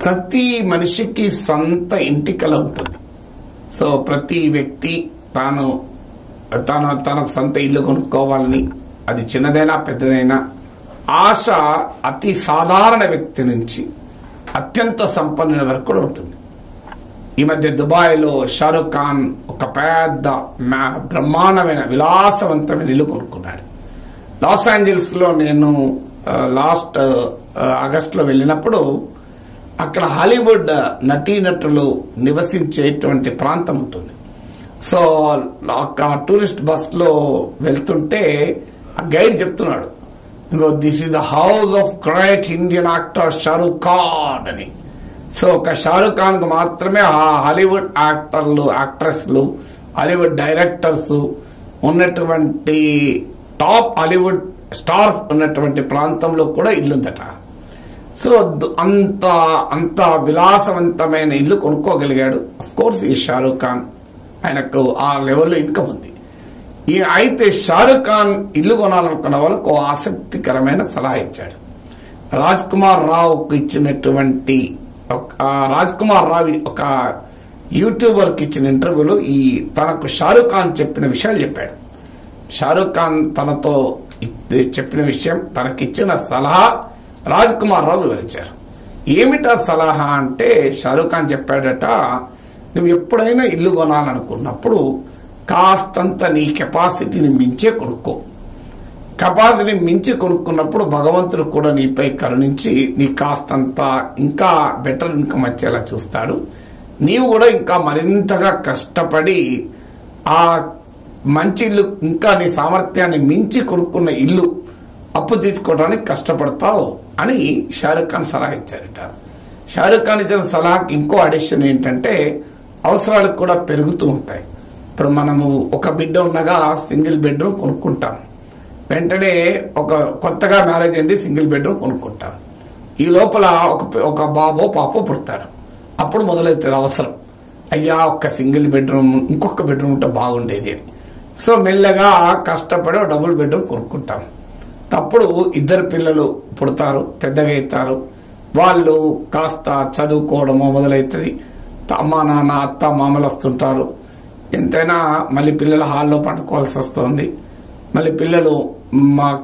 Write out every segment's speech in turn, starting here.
ప్రతి మనిషికి సొంత ఇంటి కల ఉంటుంది. సో ప్రతి వ్యక్తి తనకు సొంత ఇల్లు కొనుక్కోవాలని, అది చిన్నదైనా పెద్దదైనా, ఆశ అతి సాధారణ వ్యక్తి నుంచి అత్యంత సంపన్నుల వరకు కూడా ఉంటుంది. ఈ మధ్య దుబాయ్లో షారుఖ్ ఖాన్ ఒక పెద్ద బ్రహ్మాండమైన విలాసవంతమైన ఇల్లు కొనుక్కున్నాడు. లాస్ ఏంజల్స్ లో నేను లాస్ట్ ఆగస్టులో వెళ్ళినప్పుడు అక్కడ హాలీవుడ్ నటీనటులు నివసించేటువంటి ప్రాంతం ఉంటుంది. సో ఆ టూరిస్ట్ బస్ లో వెళ్తుంటే ఆ గైడ్ చెప్తున్నాడు, this is the house of great Indian actor Shahrukh Khan అని. సో ఒక షారుఖ్ ఖాన్ కు మాత్రమే ఆ హాలీవుడ్ యాక్టర్లు, యాక్ట్రెస్లు, హాలీవుడ్ డైరెక్టర్స్ ఉన్నటువంటి టాప్ హాలీవుడ్ స్టార్స్ ఉన్నటువంటి ప్రాంతంలో కూడా ఇల్లుందట. సో అంత విలాసవంతమైన ఇల్లు కొనుక్కోగలిగాడు. అఫ్ కోర్స్ ఈ షారుఖ్ ఖాన్, ఆయనకు ఆ లెవెల్లో ఇన్కమ్ ఉంది. అయితే షారుఖ్ ఖాన్ ఇల్లు కొనాలనుకున్న వాళ్ళకు ఆసక్తికరమైన సలహా ఇచ్చాడు. రాజ్ కుమార్ రావుకు ఇచ్చినటువంటి రాజ్ కుమార్ రావు ఒక యూట్యూబర్కి ఇచ్చిన ఇంటర్వ్యూలో తనకు షారుఖ్ ఖాన్ చెప్పిన విషయాలు చెప్పాడు. షారుఖ్ ఖాన్ తనతో చెప్పిన విషయం, తనకిచ్చిన సలహా రాజ్ కుమార్ రావు వివరించారు. ఏమిటా సలహా అంటే, షారుఖ్ ఖాన్ చెప్పాడట, నువ్వు ఎప్పుడైనా ఇల్లు కొనాలనుకున్నప్పుడు కాస్తంత నీ కెపాసిటీని మించే కొనుక్కో. కెపాసిటీని మించి కొనుక్కున్నప్పుడు భగవంతుడు కూడా నీపై కరుణించి నీ కాస్తంత ఇంకా బెటర్ ఇన్కమ్ వచ్చేలా చూస్తాడు. నీవు కూడా ఇంకా మరింతగా కష్టపడి ఆ మంచి ఇల్లు, ఇంకా నీ సామర్థ్యాన్ని మించి కొనుక్కున్న ఇల్లు అప్పు తీసుకోవడానికి కష్టపడతావు అని షారుఖ్ ఖాన్ సలహా ఇచ్చారట. షారుఖ్ ఖాన్ ఇచ్చిన సలహాకి ఇంకో అడిషన్ ఏంటంటే, అవసరాలు కూడా పెరుగుతూ ఉంటాయి. ఇప్పుడు మనము ఒక బిడ్డ ఉన్నగా సింగిల్ బెడ్రూమ్ కొనుక్కుంటాం, వెంటనే కొత్తగా మ్యారేజ్ అయింది సింగిల్ బెడ్రూమ్ కొనుక్కుంటాం. ఈ లోపల ఒక బాబో పాపో పుడతారు. అప్పుడు మొదలవుతుంది అవసరం, అయ్యా ఒక్క సింగిల్ బెడ్రూమ్, ఇంకొక బెడ్రూమ్ ఉంటే బాగుండేది అని. సో మెల్లగా కష్టపడి డబుల్ బెడ్రూమ్ కొనుక్కుంటాం. అప్పుడు ఇద్దరు పిల్లలు పుడతారు, పెద్దగా అవుతారు, వాళ్ళు కాస్త చదువుకోవడమో మొదలవుతుంది. అమ్మా నాన్న అత్త మామలు వస్తుంటారు. ఎంతైనా మళ్ళీ పిల్లల హాల్లో పండుకోవాల్సి వస్తుంది, మళ్ళీ పిల్లలు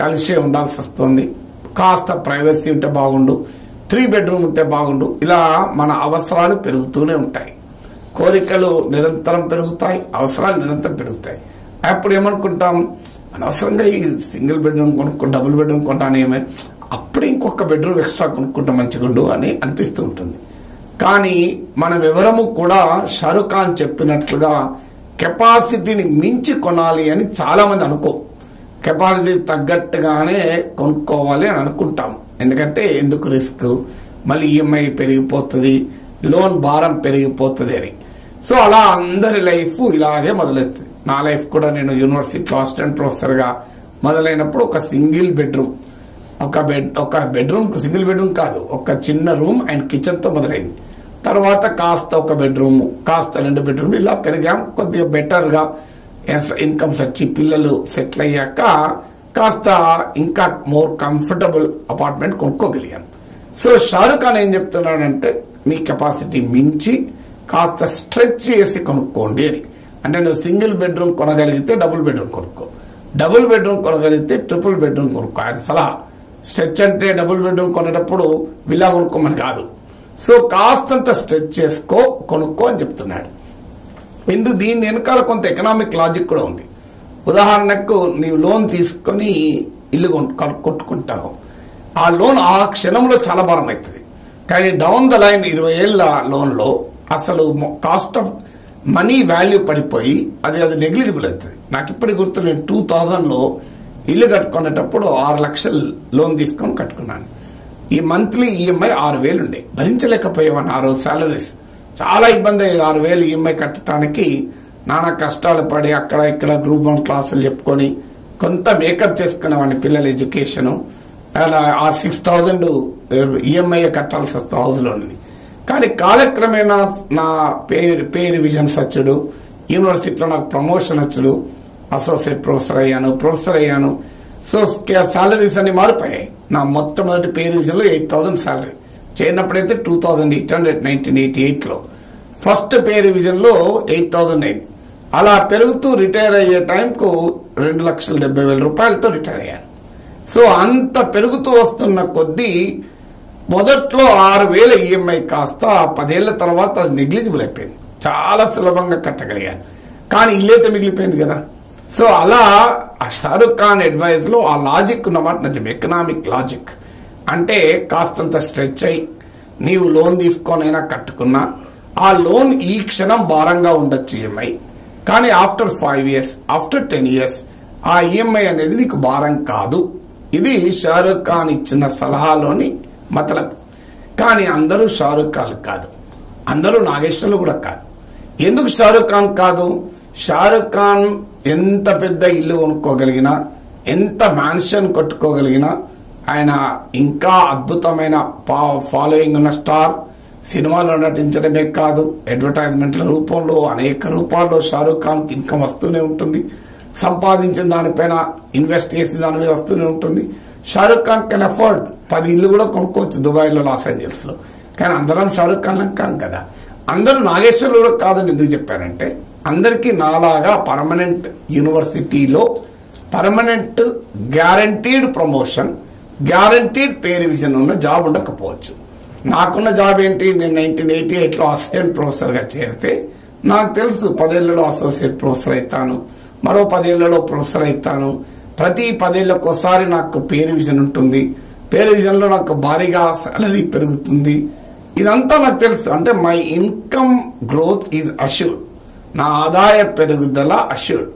కలిసే ఉండాల్సి వస్తుంది. కాస్త ప్రైవసీ ఉంటే బాగుండు, 3 బెడ్రూమ్ ఉంటే బాగుండు. ఇలా మన అవసరాలు పెరుగుతూనే ఉంటాయి, కోరికలు నిరంతరం పెరుగుతాయి, అవసరాలు నిరంతరం పెరుగుతాయి. అప్పుడు ఏమనుకుంటాం, అనవసరంగా ఈ సింగిల్ బెడ్రూమ్ కొనుక్కుంటా, డబుల్ బెడ్రూమ్ కొంటానేమే, అప్పుడు ఇంకొక బెడ్రూమ్ ఎక్స్ట్రా కొనుక్కుంటా మంచిగుండు అని అనిపిస్తూ ఉంటుంది. కానీ మనం ఎవరము కూడా షారుఖ్ ఖాన్ చెప్పినట్లుగా కెపాసిటీని మించి కొనాలి అని చాలా మంది అనుకో. కెపాసిటీ తగ్గట్టుగానే కొనుక్కోవాలి అని అనుకుంటాం. ఎందుకు రిస్క్, మళ్ళీ ఈఎంఐ పెరిగిపోతుంది, లోన్ భారం పెరిగిపోతుంది అని. సో అలా అందరి లైఫ్ ఇలాగే మొదలవుతుంది. నా లైఫ్ కూడా నేను యూనివర్సిటీలో అసిస్టెంట్ ప్రొఫెసర్ గా మొదలైనప్పుడు ఒక సింగిల్ బెడ్రూమ్, ఒక బెడ్రూమ్, సింగిల్ బెడ్రూమ్ కాదు, ఒక చిన్న రూమ్ అండ్ కిచెన్ తో మొదలైంది. తర్వాత కాస్త ఒక బెడ్రూమ్, కాస్త 2 బెడ్రూమ్, ఇలా పెరిగాం. కొద్దిగా బెటర్ గా ఇన్కమ్స్ వచ్చి పిల్లలు సెటిల్ అయ్యాక కాస్త ఇంకా మోర్ కంఫర్టబుల్ అపార్ట్మెంట్ కొనుక్కోగలిగాం. సో షారుఖ్ ఖాన్ ఏం చెప్తున్నాడంటే, మీ కెపాసిటీ మించి కాస్త స్ట్రెచ్ చేసి కొనుక్కోండి అని. అంటే నువ్వు సింగిల్ బెడ్రూమ్ కొనగలిగితే డబుల్ బెడ్రూమ్ కొనుక్కో, డబుల్ బెడ్రూమ్ కొనగలిగితే ట్రిపుల్ బెడ్రూమ్ కొనుక్కో. ఆయన సలహా స్ట్రెచ్ అంటే డబుల్ బెడ్రూమ్ కొనేటప్పుడు విల్లా కొనుక్కోమని కాదు. సో కాస్తంత స్ట్రెచ్ చేసుకో, కొనుక్కో అని చెప్తున్నాడు. దీని వెనకాల కొంత ఎకనామిక్ లాజిక్ కూడా ఉంది. ఉదాహరణకు నీవు లోన్ తీసుకొని ఇల్లు కొట్టుకుంటావు, ఆ లోన్ ఆ క్షణంలో చాలా భారం అవుతుంది. కానీ డౌన్ ద లైన్ 20 ఏళ్ల లోన్లో అసలు కాస్ట్ ఆఫ్ మనీ వాల్యూ పడిపోయి అది నెగ్లిజిబుల్ అవుతుంది. నాకు ఇప్పటికి గుర్తు, నేను 2000లో ఇల్లు కట్టుకునేటప్పుడు 6 లక్షలు లోన్ తీసుకొని కట్టుకున్నాను. ఈ మంత్లీ ఈఎంఐ 6,000 ఉండే, భరించలేకపోయేవాడిని. ఆ రోజు సాలరీస్ చాలా ఇబ్బంది అయ్యేది. 6,000 ఈఎంఐ కట్టడానికి నానా కష్టాలు పడి అక్కడ ఇక్కడ గ్రూప్ 1 క్లాసులు చెప్పుకొని కొంత మేకప్ చేసుకునేవాడిని, పిల్లల ఎడ్యుకేషను. అలా ఆ 6,000 ఈఎంఐ కట్టాల్సి వస్తుంది హౌస్ లోన్. కానీ కాలక్రమేణా నా పే రివిజన్స్ వచ్చుడు, యూనివర్సిటీలో నాకు ప్రమోషన్ వచ్చుడు, అసోసియేట్ ప్రొఫెసర్ అయ్యాను. సో సాలరీస్ అన్ని మారిపోయాయి. నా మొట్టమొదటి పే రివిజన్ లో 8,000 సాలరీ, చేరినప్పుడైతే 2800 1988లో, ఫస్ట్ పే రివిజన్లో 8009. అలా పెరుగుతూ రిటైర్ అయ్యే టైంకు 2,70,000 రూపాయలతో రిటైర్ అయ్యాను. సో అంత పెరుగుతూ వస్తున్న కొద్దీ మొదట్లో 6,000 ఈఎంఐ కాస్త 10 ఏళ్ల తర్వాత అది నెగ్లిజిబుల్ అయిపోయింది. చాలా సులభంగా కట్టగలిగాను. కానీ ఇల్లైతే మిగిలిపోయింది కదా. సో అలా షారుఖ్ ఖాన్ అడ్వైజ్ లో ఆ లాజిక్ ఉన్నమాట నిజం, ఎకనామిక్ లాజిక్. అంటే కాస్తంత స్ట్రెచ్ అయ్యి నీవు లోన్ తీసుకొనైనా కట్టుకున్నా ఆ లోన్ ఈ క్షణం భారంగా ఉండొచ్చు ఈఎంఐ, కానీ ఆఫ్టర్ 5 years, ఆఫ్టర్ 10 years ఆ ఈఎంఐ అనేది నీకు భారం కాదు. ఇది షారుఖ్ ఖాన్ ఇచ్చిన సలహాలోని మతలబు. కానీ అందరూ షారుఖ్ ఖాన్ కాదు, అందరూ నాగేశ్వర్లు కూడా కాదు. ఎందుకు షారుఖ్ ఖాన్ కాదు? షారుఖ్ ఖాన్ ఎంత పెద్ద ఇల్లు కొనుక్కోగలిగినా, ఎంత మ్యాన్షన్ కట్టుకోగలిగినా, ఆయన ఇంకా అద్భుతమైన ఫాలోయింగ్ ఉన్న స్టార్. సినిమాలో నటించడమే కాదు, అడ్వర్టైజ్మెంట్ల రూపంలో అనేక రూపాల్లో షారుఖ్ ఖాన్ ఇన్కమ్ వస్తూనే ఉంటుంది. సంపాదించిన దానిపైన ఇన్వెస్ట్ చేసిన దాని మీద వస్తూనే ఉంటుంది. షారుఖ్ ఖాన్ కెన్ అఫోర్డ్ 10 ఇల్లు కూడా కొనుక్కోవచ్చు దుబాయ్లో, లాస్ ఏంజల్స్లో. కానీ అందరం షారుఖ్ ఖాన్ కాదు కదా. అందరూ నాగేశ్వర్లు కూడా కాదని ఎందుకు చెప్పారంటే, అందరికీ నాలాగా పర్మనెంట్ యూనివర్సిటీలో permanent guaranteed promotion, guaranteed pay revision ఉన్న జాబ్ ఉండకపోవచ్చు. నాకున్న జాబ్ ఏంటి? నేను 1988లో అసిస్టెంట్ ప్రొఫెసర్గా చేరితే నాకు తెలుసు 10 ఏళ్లలో అసోసియేట్ ప్రొఫెసర్ అవుతాను, మరో 10 ఏళ్లలో ప్రొఫెసర్ అవుతాను. ప్రతి 10 ఏళ్లకు ఒకసారి నాకు పే రివిజన్ ఉంటుంది. పే రివిజన్లో నాకు భారీగా సాలరీ పెరుగుతుంది. ఇదంతా నాకు తెలుసు. అంటే my income growth is assured, నా ఆదాయ పెరుగుదల అష్యూర్డ్,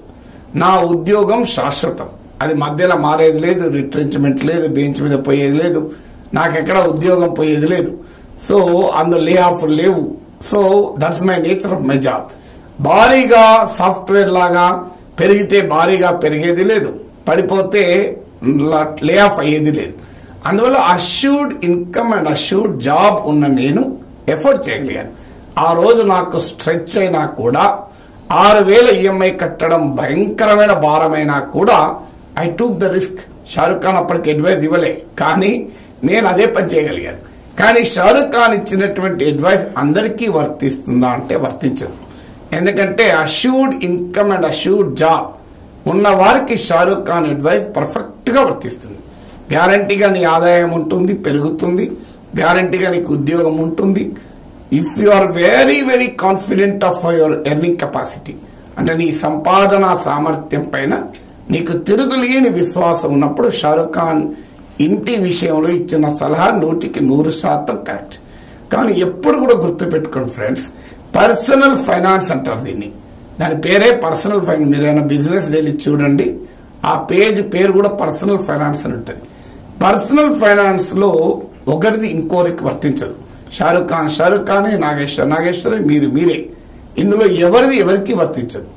నా ఉద్యోగం శాశ్వతం, అది మధ్యలో మారేది లేదు, రిట్రెంచ్మెంట్ లేదు, బెంచ్ మీద పోయేది లేదు, నాకెక్కడ ఉద్యోగం పోయేది లేదు. సో అందులో లే ఆఫ్ లేవు. So that's my nature of my job. భారీగా సాఫ్ట్వేర్ లాగా పెరిగితే భారీగా పెరిగేది లేదు, పడిపోతే లే ఆఫ్ అయ్యేది లేదు. అందువల్ల assured income and assured job ఉన్న నేను ఎఫర్ట్ చేయగలిగాను. ఆ రోజు నాకు స్ట్రెచ్ అయినా కూడా 6,000 ఈఎంఐ కట్టడం భయంకరమైన భారమైనా కూడా I టూక్ the risk. Shahrukh Khan అప్పటికి అడ్వైజ్ ఇవ్వలే, కానీ నేను అదే పని చేయగలిగాను. కానీ షారుఖ్ ఖాన్ ఇచ్చినటువంటి అడ్వైస్ అందరికీ వర్తిస్తుందా అంటే వర్తించదు. ఎందుకంటే assured income and assured job ఉన్న వారికి షారుఖ్ ఖాన్ అడ్వైస్ పర్ఫెక్ట్ గా వర్తిస్తుంది. గ్యారంటీగా నీ ఆదాయం ఉంటుంది, పెరుగుతుంది, గ్యారంటీగా నీకు ఉద్యోగం ఉంటుంది. If you are very very confident of your earning capacity, అంటే నీ సంపాదన సామర్థ్యం పైన నీకు తిరుగులేని విశ్వాసం ఉన్నప్పుడు షారుఖ్ ఖాన్ ఇంటి విషయంలో ఇచ్చిన సలహా 100% కరెక్ట్. కానీ ఎప్పుడు కూడా గుర్తుపెట్టుకోండి ఫ్రెండ్స్, పర్సనల్ ఫైనాన్స్ అంటారు దీన్ని. దాని పేరే పర్సనల్ ఫైనాన్స్. మీరు ఏమైనా బిజినెస్ డైలీ చూడండి, ఆ పేజ్ పేరు కూడా పర్సనల్ ఫైనాన్స్ అని ఉంటుంది. పర్సనల్ ఫైనాన్స్ లో ఒకరిది ఇంకోరికి వర్తించదు. షారుఖ్ ఖానే, నాగేశ్వరే మీరే. ఇందులో ఎవరికి వర్తించదు.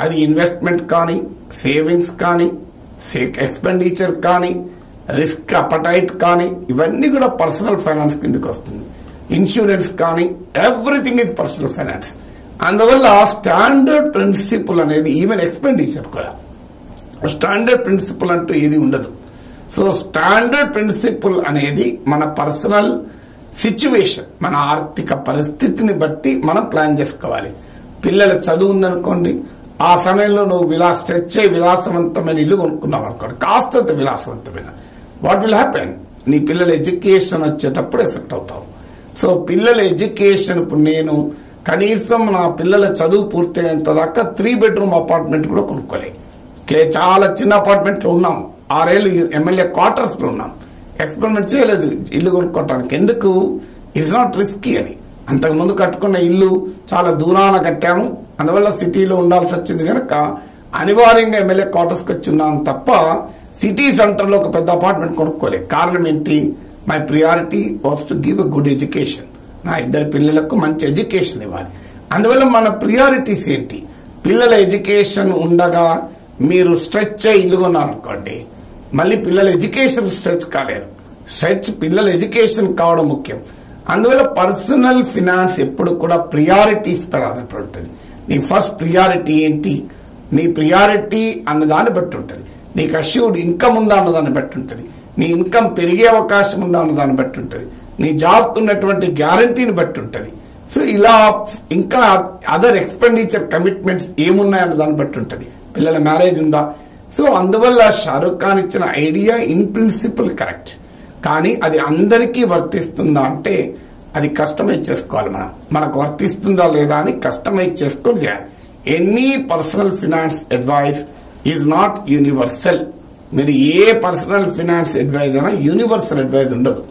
అది ఇన్వెస్ట్మెంట్ కానీ, సేవింగ్స్ కానీ, ఎక్స్పెండిచర్ కానీ, రిస్క్ అపటైట్ కానీ, ఇవన్నీ కూడా పర్సనల్ ఫైనాన్స్ కిందకి వస్తుంది. ఇన్సూరెన్స్ కానీ, ఎవ్రీథింగ్ ఇస్ పర్సనల్ ఫైనాన్స్. అందువల్ల స్టాండర్డ్ ప్రిన్సిపల్ అనేది, ఈవెన్ ఎక్స్పెండిచర్ కూడా స్టాండర్డ్ ప్రిన్సిపల్ అంటూ ఏది ఉండదు. సో స్టాండర్డ్ ప్రిన్సిపల్ అనేది మన పర్సనల్ సిచ్యువేషన్, మన ఆర్థిక పరిస్థితిని బట్టి మనం ప్లాన్ చేసుకోవాలి. పిల్లల చదువు ఉందనుకోండి, ఆ సమయంలో నువ్వు స్ట్రెచ్ అయ్యి విలాసవంతమైన ఇల్లు కొనుక్కున్నావు అనుకోండి, కాస్తంత విలాసవంతమైన, వాట్ విల్ హ్యాపెన్? నీ పిల్లల ఎడ్యుకేషన్ వచ్చేటప్పుడు ఎఫెక్ట్ అవుతావు. సో పిల్లల ఎడ్యుకేషన్, ఇప్పుడు నేను కనీసం నా పిల్లల చదువు పూర్తయ్యేంత దాకా 3 bedroom అపార్ట్మెంట్ కూడా కొనుక్కోలే. చాలా చిన్న అపార్ట్మెంట్ లో ఉన్నాం, 6 ఏళ్ళు ఎమ్మెల్యే క్వార్టర్స్ లో ఉన్నాం. ఎక్స్పెరిమెంట్ చేయలేదు ఇల్లు కొనుక్కోవటానికి. ఎందుకు? ఇట్స్ నాట్ రిస్కీ అని. అంతకుముందు కట్టుకున్న ఇల్లు చాలా దూరాన కట్టాము, అందువల్ల సిటీలో ఉండాల్సి వచ్చింది కనుక అనివార్యంగా ఎమ్మెల్యే క్వార్టర్స్కి వచ్చి ఉన్నాను తప్ప సిటీ సెంటర్లో ఒక పెద్ద అపార్ట్మెంట్ కొనుక్కోలేదు. కారణం ఏంటి? My priority was to give a good education. నా 2 పిల్లలకు మంచి ఎడ్యుకేషన్ ఇవ్వాలి. అందువల్ల మన ప్రియారిటీస్ ఏంటి? పిల్లల ఎడ్యుకేషన్ ఉండగా మీరు స్ట్రెచ్ అయ్యి ఇల్లు కొన్నారనుకోండి, మళ్ళీ పిల్లల ఎడ్యుకేషన్ స్ట్రెచ్ కాలేరు. స్ట్రెచ్ పిల్లల ఎడ్యుకేషన్ కావడం ముఖ్యం. అందువల్ల పర్సనల్ ఫినాన్స్ ఎప్పుడు కూడా ప్రియారిటీస్ పై ఆధారపడి ఉంటుంది. నీ ఫస్ట్ ప్రియారిటీ ఏంటి? నీ ప్రియారిటీ అన్నదాన్ని బట్టి ఉంటుంది. నీకు అష్యూర్డ్ ఇన్కమ్ ఉందా అన్నదాన్ని బట్టి ఉంటుంది. నీ ఇన్కమ్ పెరిగే అవకాశం ఉందా అన్నదాన్ని బట్టి ఉంటుంది. నీ జాబ్ ఉన్నటువంటి గ్యారంటీని బట్టి ఉంటుంది. సో ఇలా ఇంకా అదర్ ఎక్స్పెండిచర్ కమిట్మెంట్స్ ఏమున్నాయన్న దాన్ని బట్టి ఉంటుంది. పిల్లల మ్యారేజ్ ఉందా? సో అందువల్ల షారుఖ్ ఖాన్ ఇచ్చిన ఐడియా ఇన్ ప్రిన్సిపల్ కరెక్ట్, కానీ అది అందరికీ వర్తిస్తుందా అంటే అది కస్టమైజ్ చేసుకోవాలి. మనకు వర్తిస్తుందా లేదా అని కస్టమైజ్ చేసుకొని చేయాలి. Any personal finance advice is not universal. మీరు ఏ పర్సనల్ ఫినాన్స్ అడ్వైజ్ అయినా యూనివర్సల్ అడ్వైజ్ ఉండదు.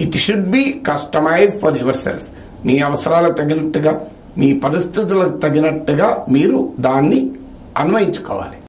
It should be customise for yourself. మీ అవసరాలకు తగినట్టుగా, మీ పరిస్థితులకు తగినట్టుగా మీరు దాన్ని అన్వయించుకోవాలి.